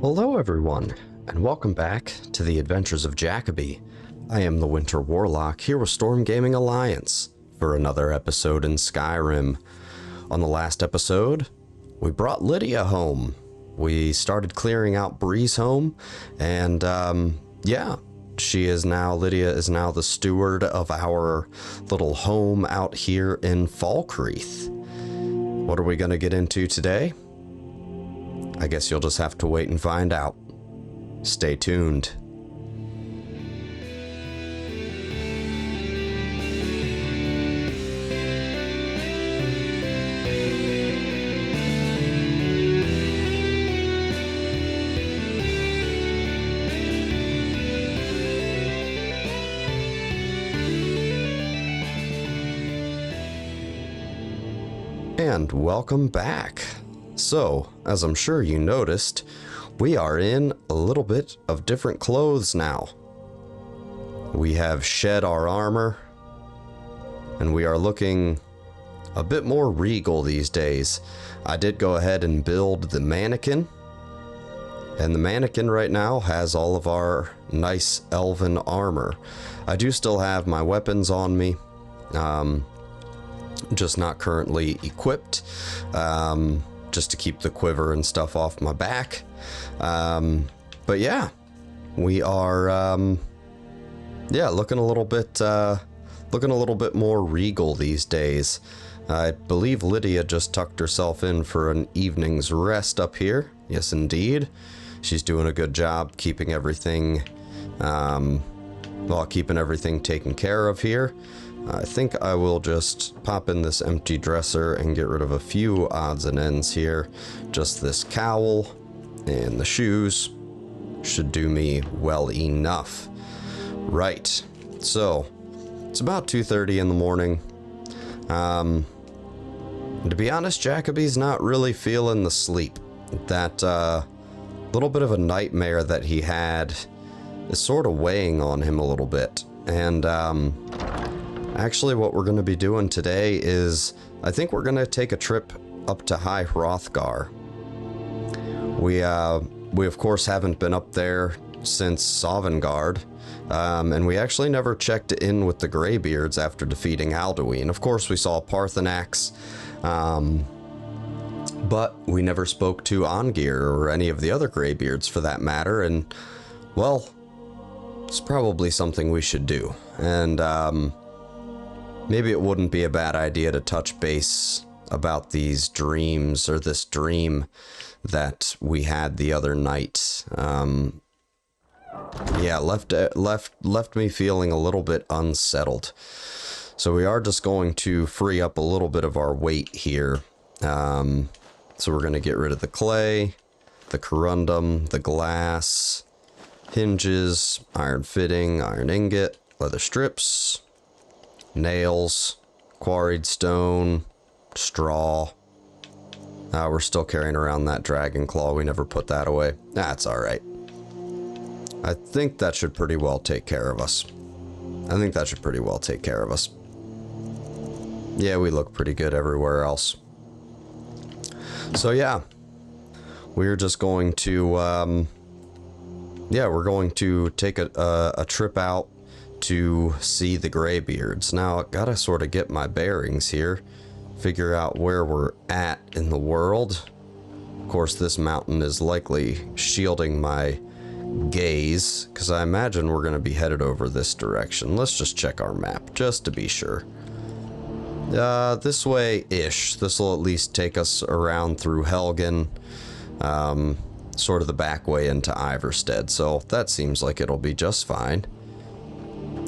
Hello everyone, and welcome back to the Adventures of Jacoby. I am the Winter Warlock here with Storm Gaming Alliance for another episode in Skyrim. On the last episode, we brought Lydia home. We started clearing out Bree's home, and yeah, Lydia is now the steward of our little home out here in Falkreath. What are we going to get into today? I guess you'll just have to wait and find out. Stay tuned. And welcome back. So, as I'm sure you noticed, we are in a little bit of different clothes now. We have shed our armor, and we are looking a bit more regal these days. I did go ahead and build the mannequin, and the mannequin right now has all of our nice elven armor. I do still have my weapons on me, just not currently equipped. Just to keep the quiver and stuff off my back. But yeah, we are looking a little bit more regal these days. I believe Lydia just tucked herself in for an evening's rest up here. Yes, indeed. She's doing a good job keeping everything taken care of here. I think I will just pop in this empty dresser and get rid of a few odds and ends here. Just this cowl and the shoes should do me well enough. Right, so it's about 2:30 in the morning. To be honest, Jacoby's not really feeling the sleep. That little bit of a nightmare that he had is sort of weighing on him a little bit. And actually, what we're going to be doing today is, I think we're going to take a trip up to High Hrothgar. We of course haven't been up there since Sovngarde, and we actually never checked in with the Greybeards after defeating Alduin. Of course, we saw Paarthurnax, but we never spoke to Angir or any of the other Greybeards for that matter, and, well, it's probably something we should do. And, maybe it wouldn't be a bad idea to touch base about these dreams, or this dream that we had the other night. Yeah, left me feeling a little bit unsettled. So we are just going to free up a little bit of our weight here. So we're going to get rid of the clay, the corundum, the glass, hinges, iron fitting, iron ingot, leather strips, nails, quarried stone, straw. We're still carrying around that dragon claw. We never put that away. That's all right. I think that should pretty well take care of us. Yeah, we look pretty good everywhere else. So yeah, we're just going to, we're going to take a trip out to see the Greybeards. Now, I gotta sort of get my bearings here, figure out where we're at in the world. Of course, this mountain is likely shielding my gaze, because I imagine we're going to be headed over this direction. Let's just check our map, just to be sure. This way-ish. This will at least take us around through Helgen, sort of the back way into Iverstead, so that seems like it'll be just fine.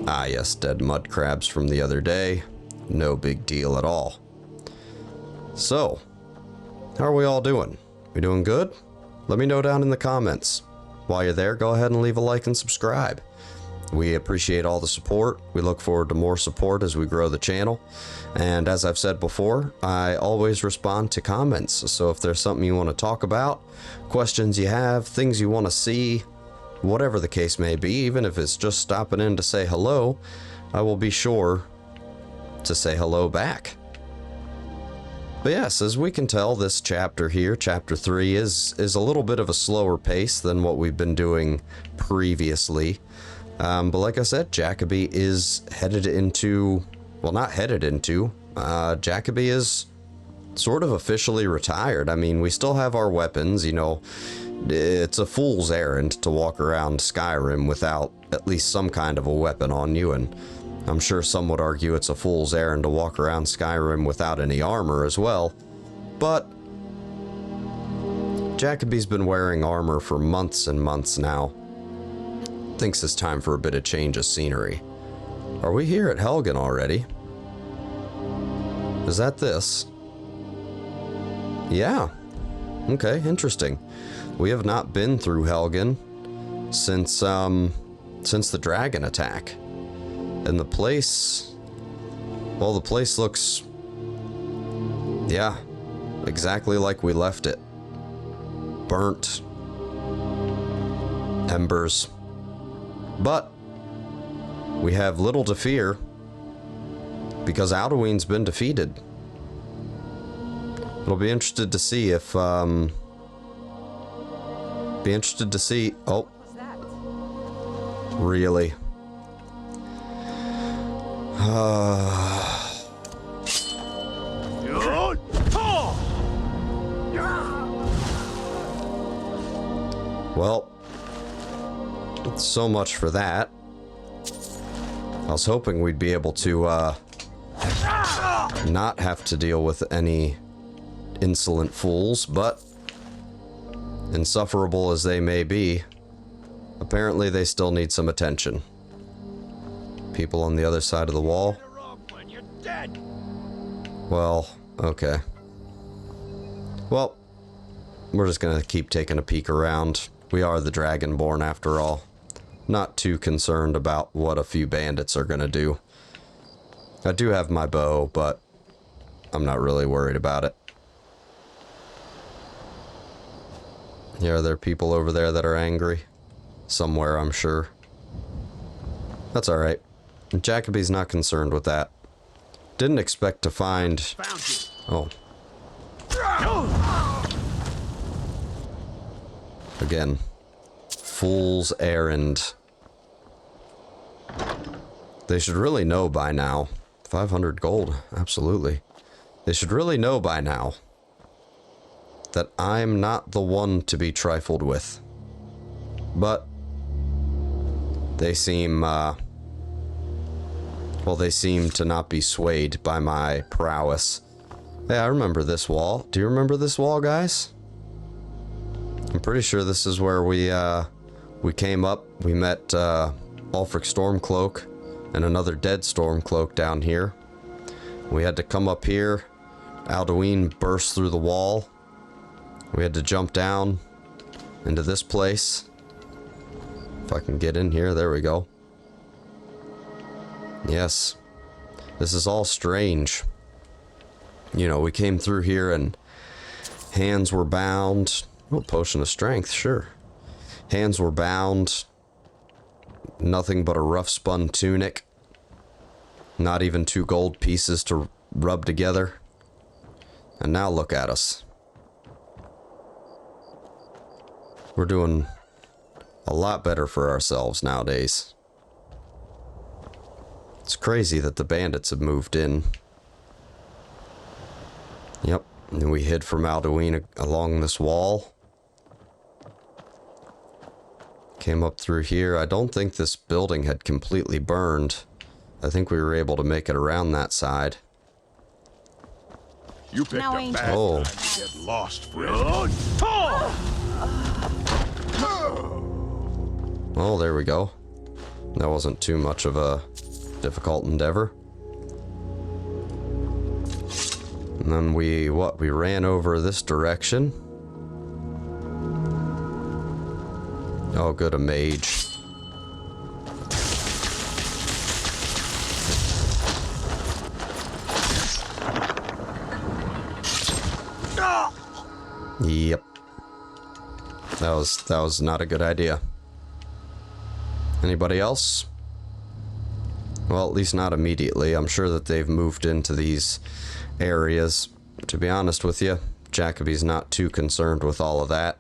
Ah yes, dead mud crabs from the other day. No big deal at all. So, how are we all doing? We doing good? Let me know down in the comments. While you're there, go ahead and leave a like and subscribe. We appreciate all the support. We look forward to more support as we grow the channel. And as I've said before, I always respond to comments. So if there's something you want to talk about, questions you have, things you want to see, whatever the case may be, even if it's just stopping in to say hello, I will be sure to say hello back. But yes, as we can tell, this chapter here, chapter 3, is a little bit of a slower pace than what we've been doing previously. But like I said, Jacoby is headed into... Well, not headed into. Jacoby is sort of officially retired. I mean, we still have our weapons, you know. It's a fool's errand to walk around Skyrim without at least some kind of a weapon on you, and I'm sure some would argue it's a fool's errand to walk around Skyrim without any armor as well. But Jacoby's been wearing armor for months and months now. Thinks it's time for a bit of change of scenery. Are we here at Helgen already? Is that this? Yeah. Okay, interesting. We have not been through Helgen since the dragon attack. And the place... Well, the place looks... Yeah, exactly like we left it. Burnt. Embers. But we have little to fear because Alduin's been defeated. It'll be interested to see if be interested to see... Oh. Really? Well, so much for that. I was hoping we'd be able to not have to deal with any insolent fools, but insufferable as they may be, apparently they still need some attention. People on the other side of the wall. Well, okay. Well, we're just gonna keep taking a peek around. We are the Dragonborn after all. Not too concerned about what a few bandits are gonna do. I do have my bow, but I'm not really worried about it. Yeah, are there people over there that are angry? Somewhere, I'm sure. That's alright. Jacoby's not concerned with that. Didn't expect to find... Oh. Again. Fool's errand. They should really know by now. 500 gold, absolutely. They should really know by now that I'm not the one to be trifled with. But they seem, well, they seem to not be swayed by my prowess. Hey, I remember this wall. Do you remember this wall, guys? I'm pretty sure this is where we came up. We met Ulfric Stormcloak and another dead Stormcloak down here. We had to come up here. Alduin burst through the wall. We had to jump down into this place. If I can get in here, there we go. Yes. This is all strange. You know, we came through here and hands were bound. Oh, potion of strength, sure. Hands were bound. Nothing but a rough spun tunic. Not even 2 gold pieces to rub together. And now look at us. We're doing a lot better for ourselves nowadays. It's crazy that the bandits have moved in. Yep, and we hid from Alduin along this wall. Came up through here. I don't think this building had completely burned. I think we were able to make it around that side. You picked a bad time to get lost, friend. Oh, there we go. That wasn't too much of a difficult endeavor. And then we ran over this direction. Oh, good, a mage. Yep. That was not a good idea. Anybody else? Well, at least not immediately. I'm sure that they've moved into these areas. to be honest with you, Jacoby's not too concerned with all of that.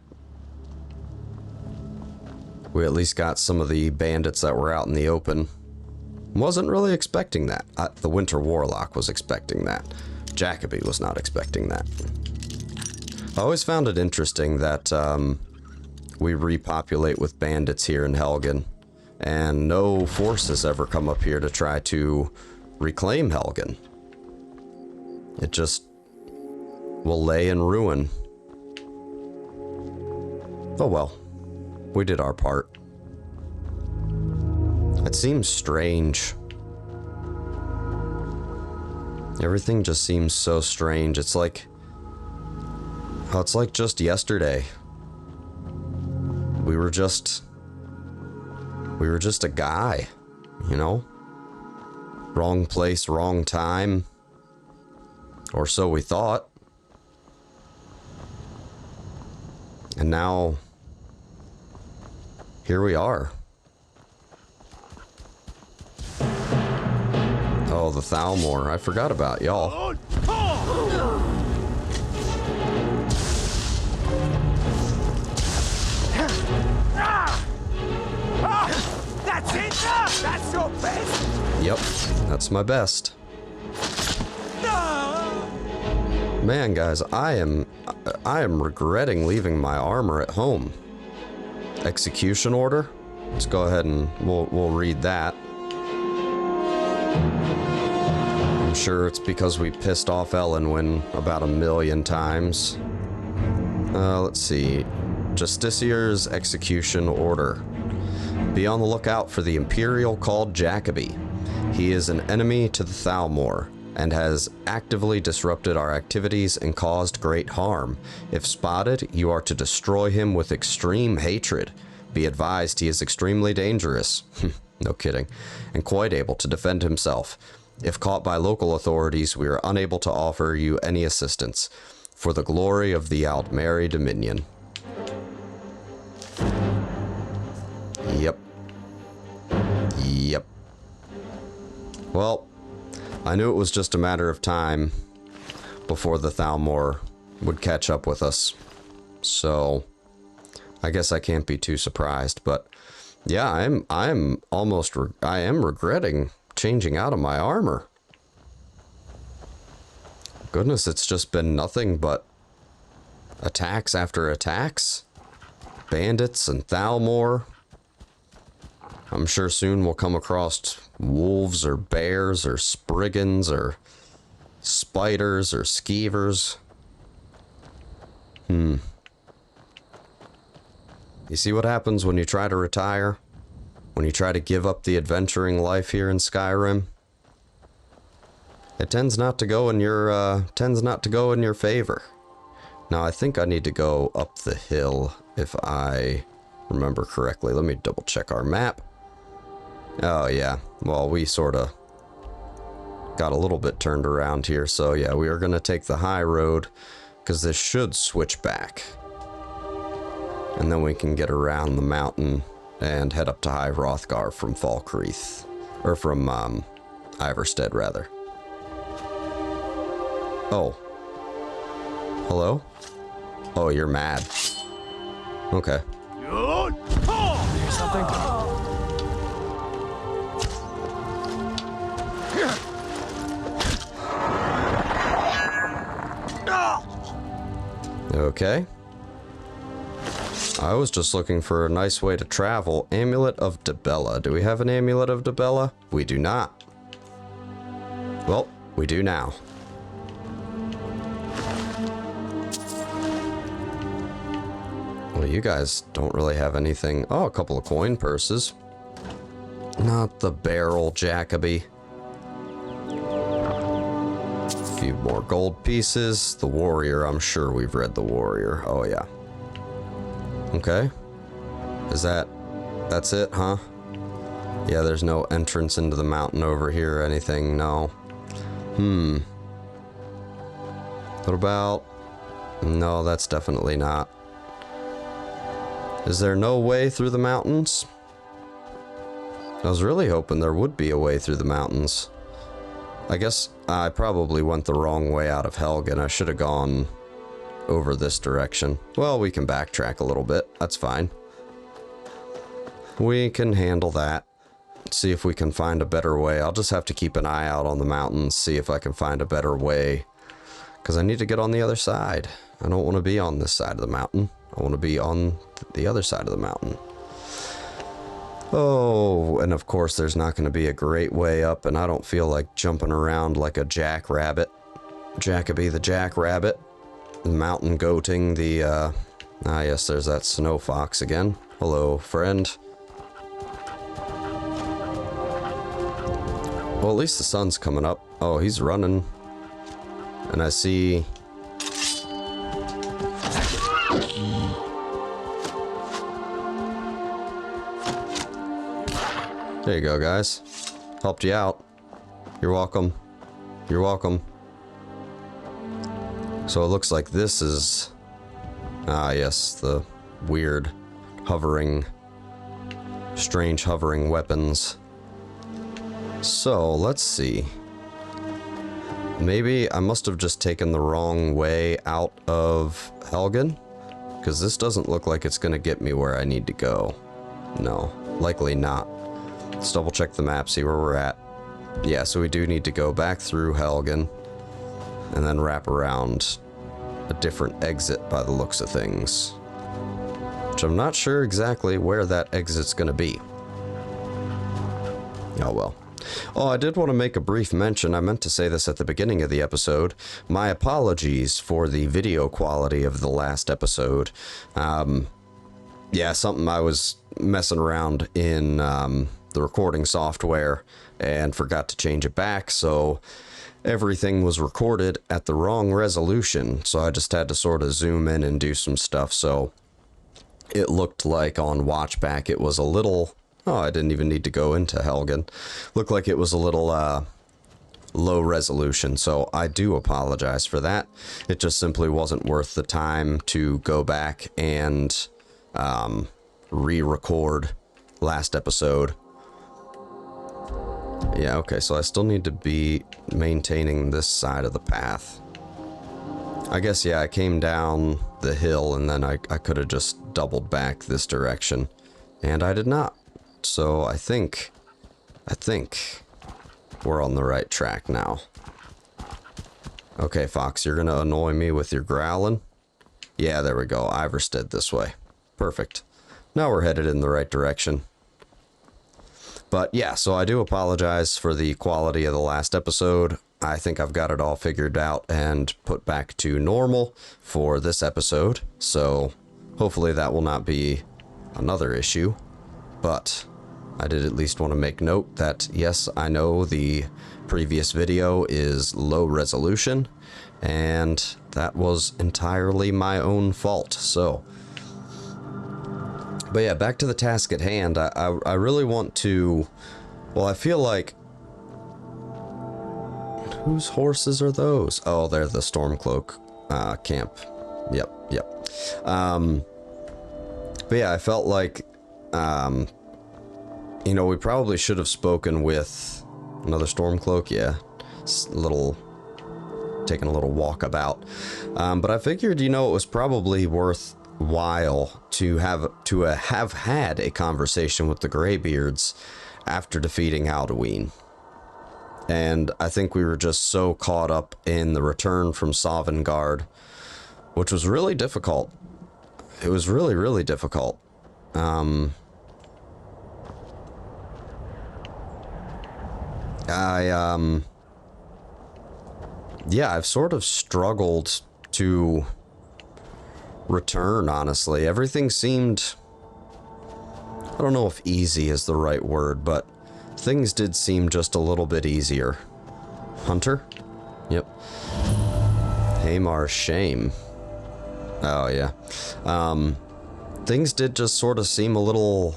We at least got some of the bandits that were out in the open. Wasn't really expecting that. The Winter Warlock was expecting that. Jacoby was not expecting that. I always found it interesting that we repopulate with bandits here in Helgen, and no forces ever come up here to try to reclaim Helgen. It just will lay in ruin. Oh well, we did our part. It seems strange. Everything just seems so strange. It's like just yesterday. We were just a guy, you know? Wrong place, wrong time. Or so we thought. And now, here we are. Oh, the Thalmor. I forgot about y'all. That's it? That's your best? Yep, that's my best. Man, guys, I am regretting leaving my armor at home. Execution order? Let's go ahead and we'll read that. I'm sure it's because we pissed off Alduin about 1,000,000 times. Let's see. Justicier's execution order. Be on the lookout for the Imperial called Jacoby. He is an enemy to the Thalmor and has actively disrupted our activities and caused great harm. If spotted, you are to destroy him with extreme hatred. Be advised he is extremely dangerous. No kidding. And quite able to defend himself. If caught by local authorities, we are unable to offer you any assistance. For the glory of the Aldmeri Dominion. Yep. Yep. Well, I knew it was just a matter of time before the Thalmor would catch up with us. So, I guess I can't be too surprised, but yeah, I am regretting changing out of my armor. Goodness, it's just been nothing but attacks after attacks. Bandits and Thalmor. I'm sure soon we'll come across wolves or bears or spriggans or spiders or skeevers. You see what happens when you try to retire? When you try to give up the adventuring life here in Skyrim? It tends not to go in your favor. Now I think I need to go up the hill if I remember correctly. Let me double check our map. Oh yeah, well we sorta got a little bit turned around here, so yeah, we are gonna take the high road because this should switch back. And then we can get around the mountain and head up to High Hrothgar from Falkreath. Or from, Iverstead, rather. Oh. Hello? Oh, you're mad. Okay. Here's something. Okay. I was just looking for a nice way to travel. Amulet of Dibella. Do we have an Amulet of Dibella? We do not. Well, we do now. Well, you guys don't really have anything. Oh, a couple of coin purses. Not the barrel, Jacoby. A few more gold pieces. The warrior, I'm sure we've read the warrior. Oh, yeah. Okay. That's it, huh? Yeah, there's no entrance into the mountain over here or anything, no. What about... No, that's definitely not. Is there no way through the mountains? I was really hoping there would be a way through the mountains. I guess I probably went the wrong way out of Helgen. I should have gone over this direction. Well, we can backtrack a little bit. That's fine. We can handle that. See if we can find a better way. I'll just have to keep an eye out on the mountains, see if I can find a better way. Because I need to get on the other side. I don't want to be on this side of the mountain. I want to be on the other side of the mountain. Oh, and of course there's not going to be a great way up, and I don't feel like jumping around like a jackrabbit. Jacoby the jackrabbit. Mountain goating the, ah yes, there's that snow fox again. Hello, friend. Well, at least the sun's coming up. Oh, he's running. And I see... There you go, guys. Helped you out. You're welcome. You're welcome. So it looks like this is... Ah, yes, the weird hovering... strange hovering weapons. So, let's see. Maybe I must have just taken the wrong way out of Helgen? Because this doesn't look like it's going to get me where I need to go. No, likely not. Let's double check the map, see where we're at. Yeah, so we do need to go back through Helgen and then wrap around a different exit by the looks of things. Which I'm not sure exactly where that exit's going to be. Oh well. Oh, I did want to make a brief mention. I meant to say this at the beginning of the episode. My apologies for the video quality of the last episode. Yeah, something I was messing around in the recording software and forgot to change it back, so everything was recorded at the wrong resolution, so I just had to sort of zoom in and do some stuff, so it looked like on watchback it was a little... Oh, I didn't even need to go into Helgen. Looked like it was a little low resolution, so I do apologize for that. It just simply wasn't worth the time to go back and re-record last episode. Yeah, okay, so I still need to be maintaining this side of the path. I guess, yeah, I came down the hill and then I could have just doubled back this direction, and I did not. So I think we're on the right track now. Okay, Fox, you're gonna annoy me with your growling? Yeah, there we go. Iverstead this way. Perfect. Now we're headed in the right direction. But yeah, so I do apologize for the quality of the last episode. I think I've got it all figured out and put back to normal for this episode. So hopefully that will not be another issue. But I did at least want to make note that, yes, I know the previous video is low resolution, and that was entirely my own fault, so. But yeah, back to the task at hand. I really want to, well, I feel like, whose horses are those? Oh, they're the Stormcloak camp. Yep. But yeah, I felt like, you know, we probably should have spoken with another Stormcloak, yeah. Taking a little walkabout. But I figured, you know, it was probably worthwhile to have had a conversation with the Greybeards after defeating Alduin. And I think we were just so caught up in the return from Sovngarde, which was really difficult. It was really, really difficult. Yeah, I've sort of struggled to return, honestly. Everything seemed, I don't know if easy is the right word, but things did seem just a little bit easier. Hunter? Yep. Hamar's Shame. Oh, yeah. Things did just sort of seem a little...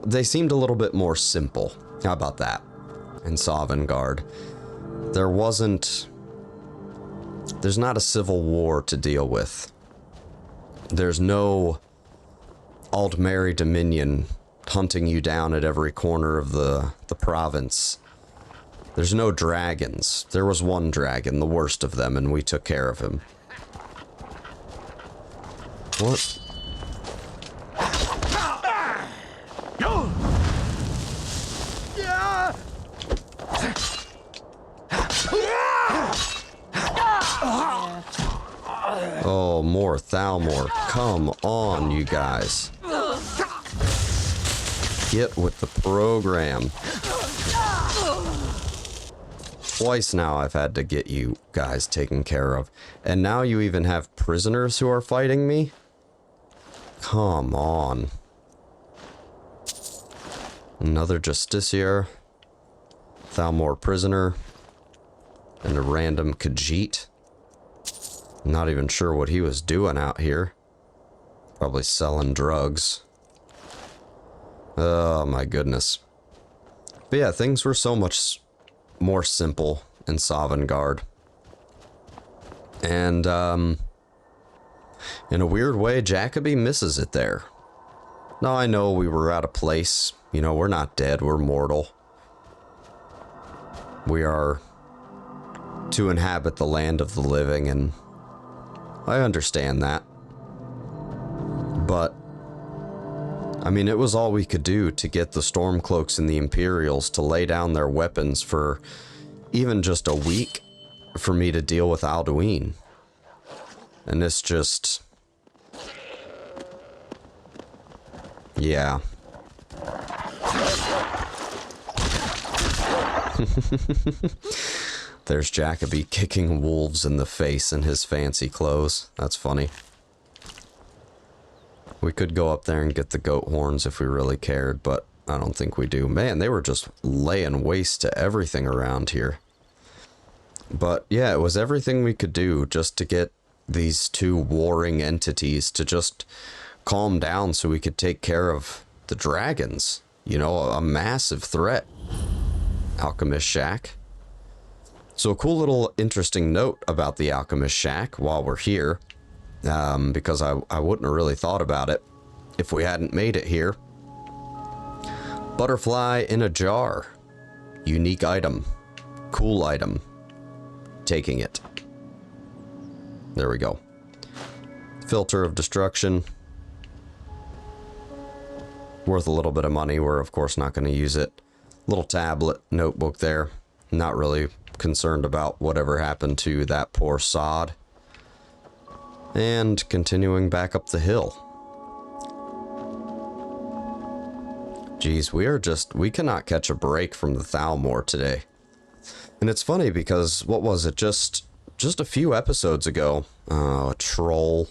They seemed a little bit more simple. How about that? In Sovngarde. There's not a civil war to deal with. There's no Aldmeri Dominion hunting you down at every corner of the province. There's no dragons. There was one dragon, the worst of them, and we took care of him. What? Oh, more Thalmor. Come on, you guys. Get with the program. Twice now I've had to get you guys taken care of. And now you even have prisoners who are fighting me? Come on. Another Justiciar. Thalmor prisoner. And a random Khajiit. Not even sure what he was doing out here. Probably selling drugs. Oh my goodness. But yeah, things were so much more simple in Sovngarde. And, in a weird way, Jacoby misses it there. Now, I know we were out of place. You know, we're not dead, we're mortal. We are to inhabit the land of the living, and I understand that. But, I mean, it was all we could do to get the Stormcloaks and the Imperials to lay down their weapons for even just a week for me to deal with Alduin. And it's just... yeah. There's Jacoby kicking wolves in the face in his fancy clothes. That's funny. We could go up there and get the goat horns if we really cared, but I don't think we do. Man, they were just laying waste to everything around here. But yeah, it was everything we could do just to get these two warring entities to just calm down so we could take care of the dragons. You know, a massive threat. Alchemist Shack. So a cool little interesting note about the Alchemist Shack while we're here, because I wouldn't have really thought about it if we hadn't made it here. Butterfly in a jar. Unique item. Cool item. Taking it. There we go. Filter of destruction. Worth a little bit of money. We're of course not going to use it. Little tablet notebook there. Not really concerned about whatever happened to that poor sod. And continuing back up the hill. Geez, we cannot catch a break from the Thalmor today. And it's funny because, what was it, just a few episodes ago, a troll.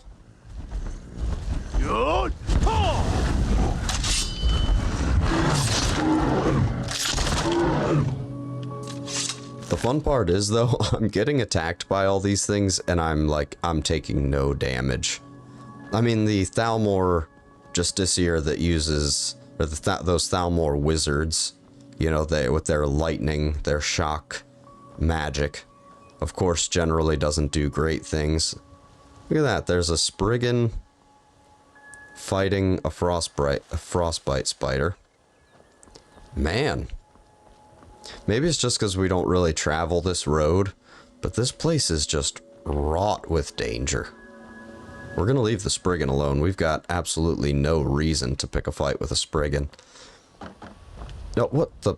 The fun part is, though, I'm getting attacked by all these things, and I'm taking no damage. I mean, the Thalmor Justiciar that uses, or those Thalmor wizards, you know, with their lightning, their shock magic, of course, generally doesn't do great things. Look at that, there's a Spriggan fighting a frostbite spider. Man. Maybe it's just because we don't really travel this road, but this place is just wrought with danger. We're going to leave the Spriggan alone. We've got absolutely no reason to pick a fight with a Spriggan. No, what the...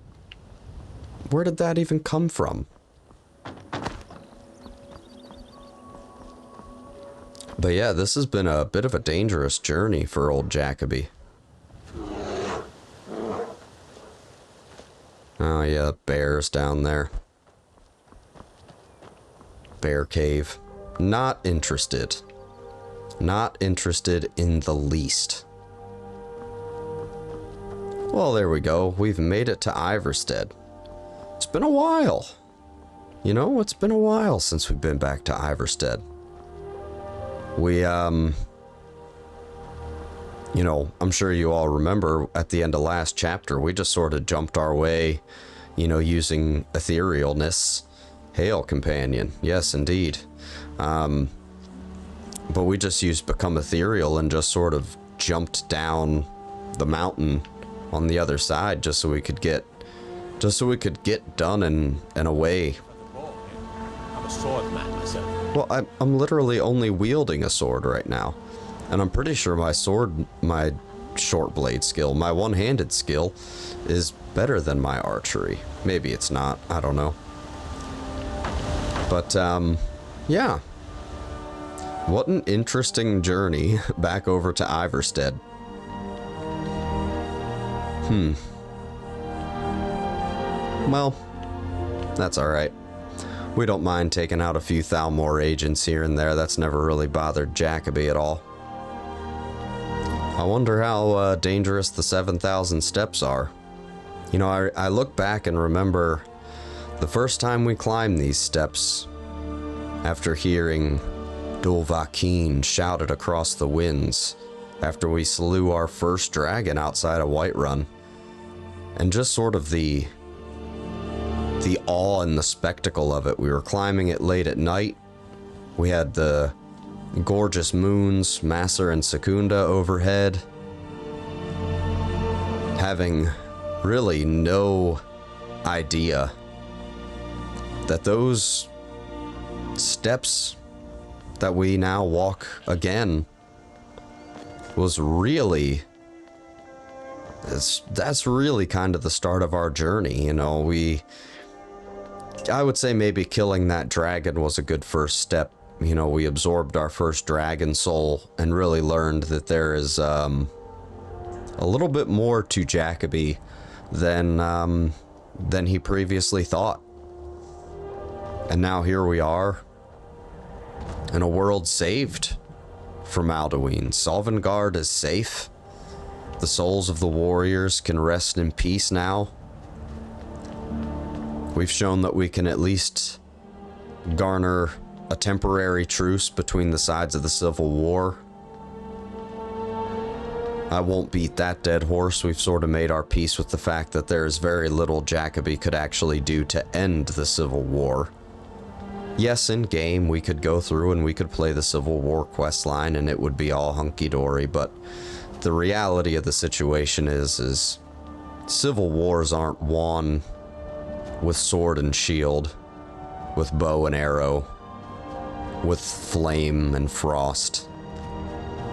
where did that even come from? But yeah, this has been a bit of a dangerous journey for old Jacoby. Oh yeah, bears down there. Bear cave. Not interested. Not interested in the least. Well, there we go. We've made it to Ivarstead. It's been a while. You know, it's been a while since we've been back to Ivarstead. We, you know, I'm sure you all remember at the end of last chapter, we just sort of jumped our way, you know, using etherealness. Hail, companion. Yes, indeed. But we just used become ethereal and just sort of jumped down the mountain on the other side just so we could get Just so we could get done and away. I'm a swordman myself. Well, I'm literally only wielding a sword right now. And I'm pretty sure my short blade skill, my one-handed skill, is better than my archery. Maybe it's not, I don't know. But, yeah. What an interesting journey back over to Ivarstead. Well, that's alright. We don't mind taking out a few Thalmor agents here and there. That's never really bothered Jacoby at all. I wonder how dangerous the 7,000 steps are. You know, I look back and remember the first time we climbed these steps, after hearing Dulvakin shouted across the winds, after we slew our first dragon outside of Whiterun, and just sort of the awe and the spectacle of it. We were climbing it late at night. We had the gorgeous moons, Masser and Secunda, overhead, having really no idea that those steps that we now walk again was really, that's really kind of the start of our journey. You know, I would say maybe killing that dragon was a good first step. You know, we absorbed our first dragon soul and really learned that there is a little bit more to Jacoby than he previously thought. And now here we are in a world saved from Alduin. Sovngarde is safe. The souls of the warriors can rest in peace now. We've shown that we can at least garner a temporary truce between the sides of the Civil War. I won't beat that dead horse. We've sort of made our peace with the fact that there is very little Jacoby could actually do to end the Civil War. Yes, in game we could go through and we could play the Civil War quest line and it would be all hunky-dory, but the reality of the situation is Civil Wars aren't won with sword and shield, with bow and arrow, with flame and frost.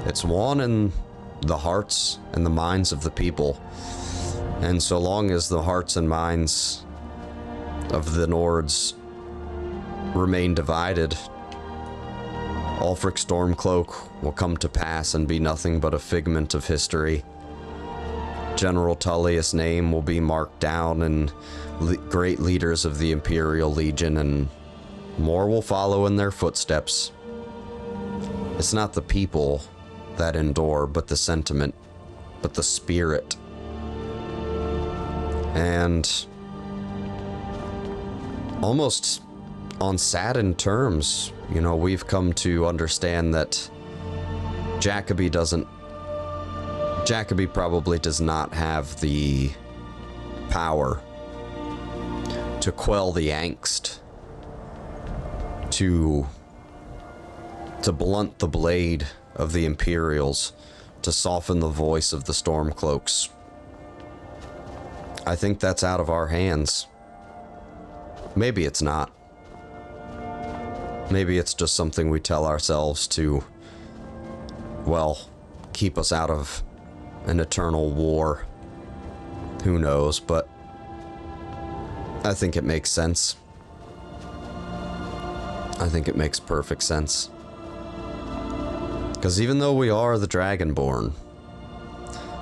It's won in the hearts and the minds of the people. And so long as the hearts and minds of the Nords remain divided, Ulfric Stormcloak will come to pass and be nothing but a figment of history. General Tullius' name will be marked down and great leaders of the Imperial Legion, and more will follow in their footsteps. It's not the people that endure, but the sentiment, but the spirit. And almost on saddened terms, you know, we've come to understand that Jacoby probably does not have the power to quell the angst, to blunt the blade of the Imperials, to soften the voice of the Stormcloaks. I think that's out of our hands. Maybe it's not. Maybe it's just something we tell ourselves to, well, keep us out of an eternal war. Who knows, but I think it makes sense. I think it makes perfect sense. Because even though we are the Dragonborn,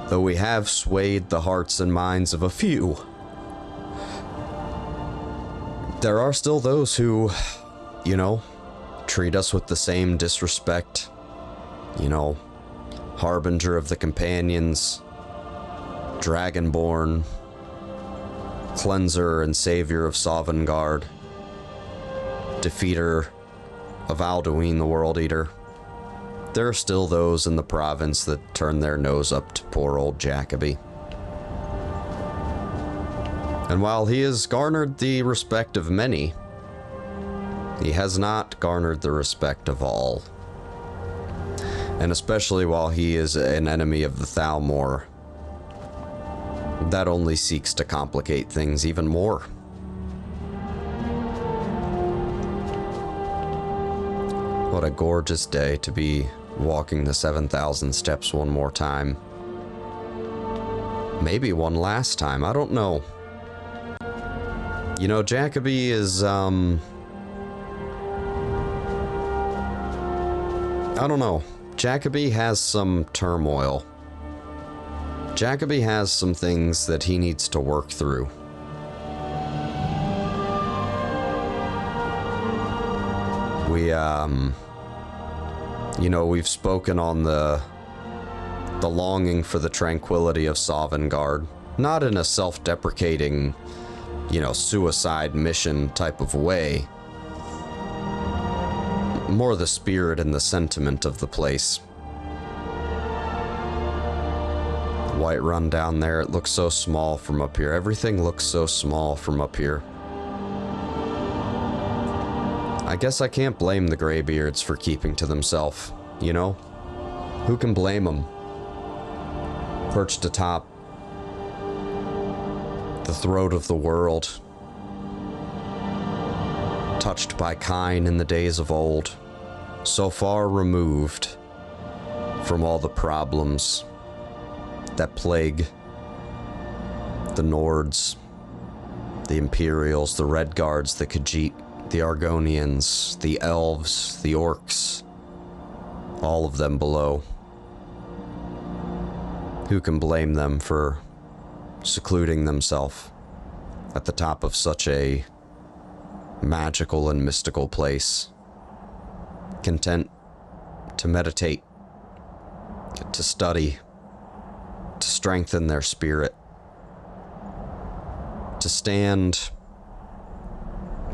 though we have swayed the hearts and minds of a few, there are still those who, you know, treat us with the same disrespect. You know, Harbinger of the Companions, Dragonborn, Cleanser and Savior of Sovngarde, Defeater of Alduin the World Eater. There are still those in the province that turn their nose up to poor old Jacoby. And while he has garnered the respect of many, he has not garnered the respect of all. And especially while he is an enemy of the Thalmor, that only seeks to complicate things even more. What a gorgeous day to be walking the 7,000 steps one more time. Maybe one last time, I don't know. You know, Jacoby is, I don't know. Jacoby has some turmoil. Jacoby has some things that he needs to work through. We, you know, we've spoken on the longing for the tranquility of Sovngarde. Not in a self-deprecating, you know, suicide mission type of way. More the spirit and the sentiment of the place. Whiterun down there, it looks so small from up here. Everything looks so small from up here. I guess I can't blame the Greybeards for keeping to themselves, you know? Who can blame them? Perched atop the throat of the world. Touched by kine in the days of old. So far removed from all the problems that plague the Nords, the Imperials, the Red Guards, the Khajiit, the Argonians, the Elves, the Orcs, all of them below. Who can blame them for secluding themselves at the top of such a magical and mystical place? Content to meditate, to study, to strengthen their spirit, to stand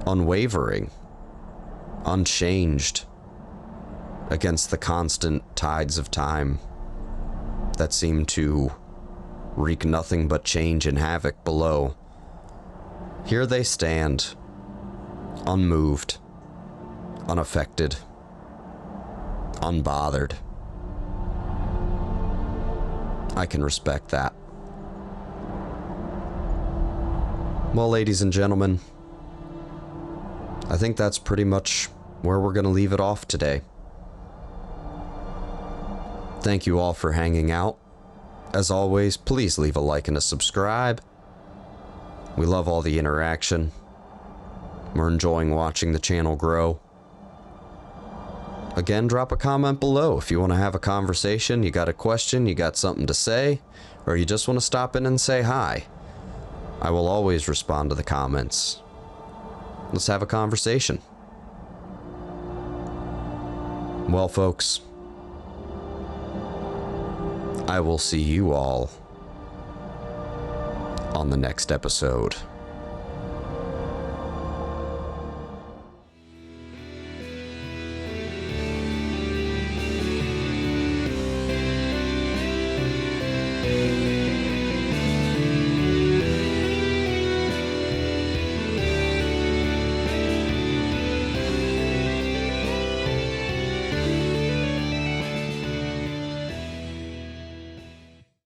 unwavering, unchanged against the constant tides of time that seem to wreak nothing but change and havoc below. Here they stand, unmoved, unaffected, unbothered. I can respect that. Well, ladies and gentlemen, I think that's pretty much where we're going to leave it off today. Thank you all for hanging out. As always, please leave a like and a subscribe. We love all the interaction. We're enjoying watching the channel grow. Again, drop a comment below if you want to have a conversation, you got a question, you got something to say, or you just want to stop in and say hi. I will always respond to the comments. Let's have a conversation. Well, folks, I will see you all on the next episode.